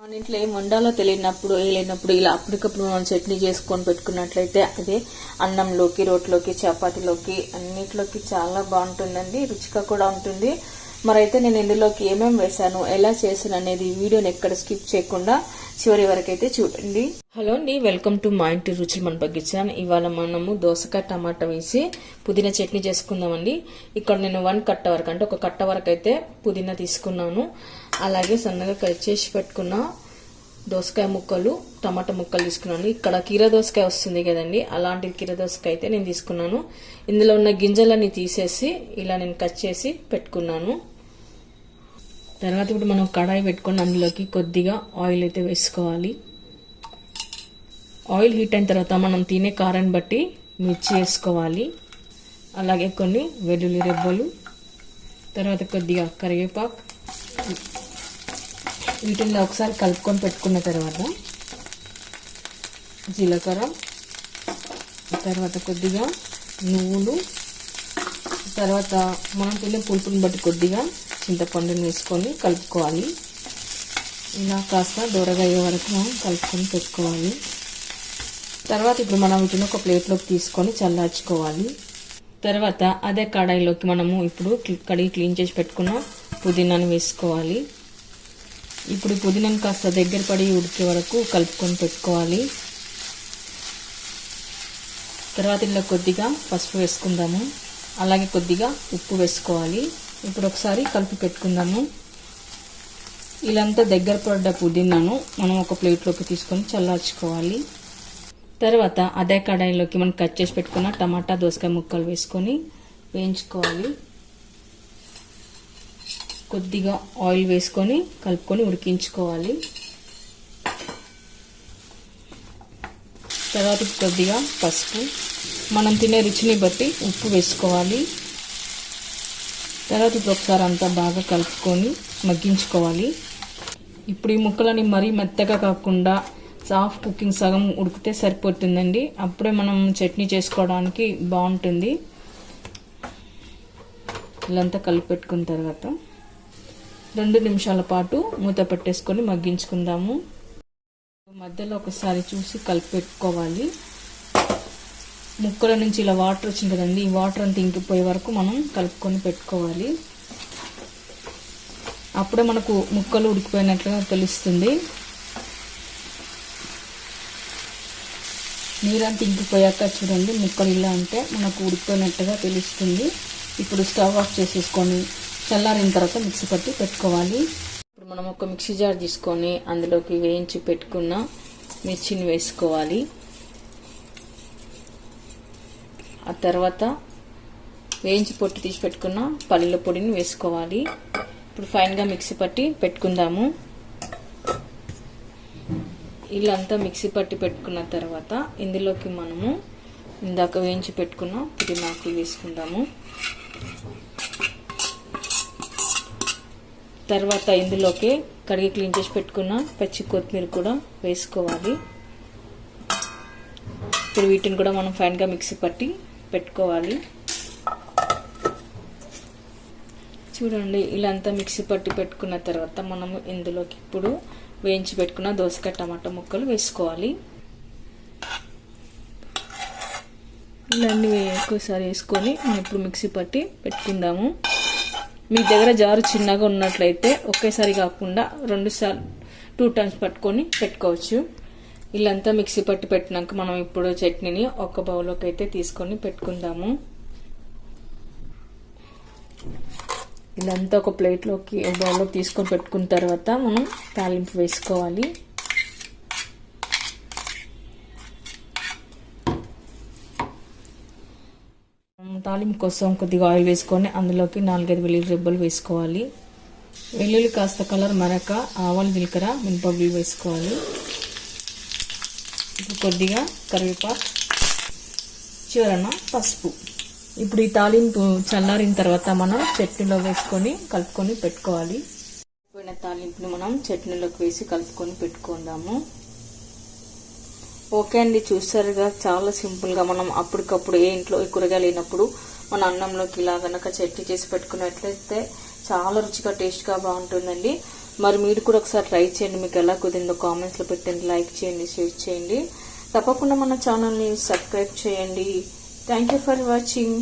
మన ఇంట్లో ఏం వండాలో తెలియనప్పుడు లేనప్పుడు ఇలా అప్పటికప్పుడు మనం చట్నీ చేసుకొని పెట్టుకున్నట్లయితే అదే అన్నంలోకి, రోట్లోకి, చపాతీలోకి అన్నిట్లోకి చాలా బాగుంటుందండి. రుచిగా కూడా ఉంటుంది. మరైతే నేను ఇందులోకి ఏమేమి వేసాను, ఎలా చేశాను అనేది వీడియోని ఎక్కడ స్కిప్ చేయకుండా చివరి వరకు అయితే చూడండి. హలో అండి, వెల్కమ్ టు మా ఇంటి రుచులు మన పగ్గించాను. ఇవాళ మనము దోసకాయ టమాటా వేసి పుదీనా చట్నీ చేసుకుందామండి. ఇక్కడ నేను 1 కట్ట వరకు అంటే 1 కట్ట వరకు అయితే పుదీనా తీసుకున్నాను. అలాగే సన్నగా కట్ చేసి పెట్టుకున్న దోసకాయ ముక్కలు, టమాటా ముక్కలు తీసుకున్నాను. ఇక్కడ కీర దోసకాయ వస్తుంది కదండి, అలాంటి కీర దోసకాయ అయితే నేను తీసుకున్నాను. ఇందులో ఉన్న గింజలన్నీ తీసేసి ఇలా నేను కట్ చేసి పెట్టుకున్నాను. తర్వాత ఇప్పుడు మనం కడాయి పెట్టుకొని అందులోకి కొద్దిగా ఆయిల్ అయితే వేసుకోవాలి. ఆయిల్ హీట్ అయిన తర్వాత మనం తినే కారాన్ని బట్టి మిర్చి వేసుకోవాలి. అలాగే కొన్ని వెల్లుల్లి రెబ్బలు, తర్వాత కొద్దిగా కరివేపాకు, వీటిని ఒకసారి కలుపుకొని పెట్టుకున్న తర్వాత జీలకర్ర, తర్వాత కొద్దిగా నువ్వులు, తర్వాత మనం తినే పులుపుని బట్టి కొద్దిగా చింతపండుని వేసుకొని కలుపుకోవాలి. ఇలా కాస్త దూరగా అయ్యే వరకు మనం కలుపుకొని పెట్టుకోవాలి. తర్వాత ఇప్పుడు మనం వీటిని ఒక ప్లేట్లోకి తీసుకొని చల్లార్చుకోవాలి. తర్వాత అదే కడాయిలోకి మనము ఇప్పుడు కడిగి క్లీన్ చేసి పెట్టుకున్న పుదీనాను వేసుకోవాలి. ఇప్పుడు పుదీనాను కాస్త దగ్గర పడి ఉడికే వరకు కలుపుకొని పెట్టుకోవాలి. తర్వాత ఇందులో కొద్దిగా పసుపు వేసుకుందాము. అలాగే కొద్దిగా ఉప్పు వేసుకోవాలి. ఇప్పుడు ఒకసారి కలిపి పెట్టుకుందాము. ఇలాంతా దగ్గర పడ్డ పుదీనాను మనం ఒక ప్లేట్లోకి తీసుకొని చల్లార్చుకోవాలి. తర్వాత అదే కడాయిలోకి మనం కట్ చేసి పెట్టుకున్న టమాటా, దోసకాయ ముక్కలు వేసుకొని వేయించుకోవాలి. కొద్దిగా ఆయిల్ వేసుకొని కలుపుకొని ఉడికించుకోవాలి. తర్వాత కొద్దిగా పసుపు, మనం తినే రుచిని బట్టి ఉప్పు వేసుకోవాలి. తర్వాత ఇప్పుడు ఒకసారి అంతా బాగా కలుపుకొని మగ్గించుకోవాలి. ఇప్పుడు ఈ ముక్కలని మరీ మెత్తగా కాకుండా సాఫ్ట్ కుకింగ్ సగం ఉడికితే సరిపోతుందండి. అప్పుడే మనం చట్నీ చేసుకోవడానికి బాగుంటుంది. ఇలాంతా కలిపి పెట్టుకున్న తర్వాత 2 నిమిషాల పాటు మూత పెట్టేసుకొని మగ్గించుకుందాము. మధ్యలో ఒకసారి చూసి కలిపి పెట్టుకోవాలి. ముక్కల నుంచి ఇలా వాటర్ వచ్చింది కదండి, ఈ వాటర్ అంతా ఇంకిపోయే వరకు మనం కలుపుకొని పెట్టుకోవాలి. అప్పుడే మనకు ముక్కలు ఉడికిపోయినట్లుగా తెలుస్తుంది. నీరంతా ఇంకిపోయాక చూడండి, ముక్కలు ఇలా అంటే మనకు ఉడికిపోయినట్టుగా తెలుస్తుంది. ఇప్పుడు స్టవ్ ఆఫ్ చేసేసుకొని చల్లారిన తర్వాత మిక్సీ పట్టి పెట్టుకోవాలి. ఇప్పుడు మనం ఒక మిక్సీ జార్ తీసుకొని అందులోకి వేయించి పెట్టుకున్న మిర్చిని వేసుకోవాలి. ఆ తర్వాత వేయించి పొట్టు తీసి పెట్టుకున్న పల్లీల పొడిని వేసుకోవాలి. ఇప్పుడు ఫైన్గా మిక్సీ పట్టి పెట్టుకుందాము. ఇలా అంతా మిక్సీ పట్టి పెట్టుకున్న తర్వాత ఇందులోకి మనము ఇందాక వేయించి పెట్టుకున్న పుదీనాకులు వేసుకుందాము. తర్వాత ఇందులోకి కడిగి క్లీన్ చేసి పెట్టుకున్న పచ్చి కొత్తిమీర కూడా వేసుకోవాలి. ఇప్పుడు వీటిని కూడా మనం ఫైన్గా మిక్సీ పట్టి పెట్టుకోవాలి. చూడండి, ఇలా అంతా మిక్సీ పట్టి పెట్టుకున్న తర్వాత మనము ఇందులోకి ఇప్పుడు వేయించి పెట్టుకున్న దోసకాయ, టమాటా ముక్కలు వేసుకోవాలి. ఇలా అన్ని ఎక్కువసారి వేసుకొని మనం ఇప్పుడు మిక్సీ పట్టి పెట్టుకుందాము. మీ దగ్గర జారు చిన్నగా ఉన్నట్లయితే ఒకేసారి కాకుండా 2 టైమ్స్ పట్టుకొని పెట్టుకోవచ్చు. ఇల్లంతా మిక్సీ పట్టి పెట్టినాక మనం ఇప్పుడు చట్నీని ఒక బౌల్లోకి అయితే తీసుకొని పెట్టుకుందాము. ఇల్లంతా ఒక ప్లేట్లోకి ఒక బౌల్లోకి తీసుకొని పెట్టుకున్న తర్వాత మనం తాలింపు వేసుకోవాలి. తాలింపు కోసం కొద్దిగా ఆయిల్ వేసుకొని అందులోకి 4-5 వెల్లుల్లి రెబ్బలు వేసుకోవాలి. వెల్లుల్లి కాస్త కలర్ మరక ఆవాలు, జీలకర్ర, మినపగుళ్ళు వేసుకోవాలి. ఇప్పుడు కొద్దిగా కరివేపాకు, చివరన పసుపు. ఇప్పుడు ఈ తాలింపు చల్లారిన తర్వాత మనం చట్నీలో వేసుకొని కలుపుకొని పెట్టుకోవాలి. పోయిన తాలింపుని మనం చట్నీలోకి వేసి కలుపుకొని పెట్టుకుందాము. ఓకే అండి, చూసారుగా చాలా సింపుల్గా మనం అప్పటికప్పుడు ఏ ఇంట్లో కూరగాయలు లేనప్పుడు మన అన్నంలోకి ఇలా కనుక చట్నీ చేసి పెట్టుకున్నట్లయితే చాలా రుచిగా టేస్ట్గా బాగుంటుందండి. మరి మీరు కూడా ఒకసారి ట్రై చేయండి. మీకు ఎలా కుదిరిందో కామెంట్స్లో పెట్టండి, లైక్ చేయండి, షేర్ చేయండి. తప్పకుండా మన ఛానల్ని సబ్స్క్రైబ్ చేయండి. Thank you for watching.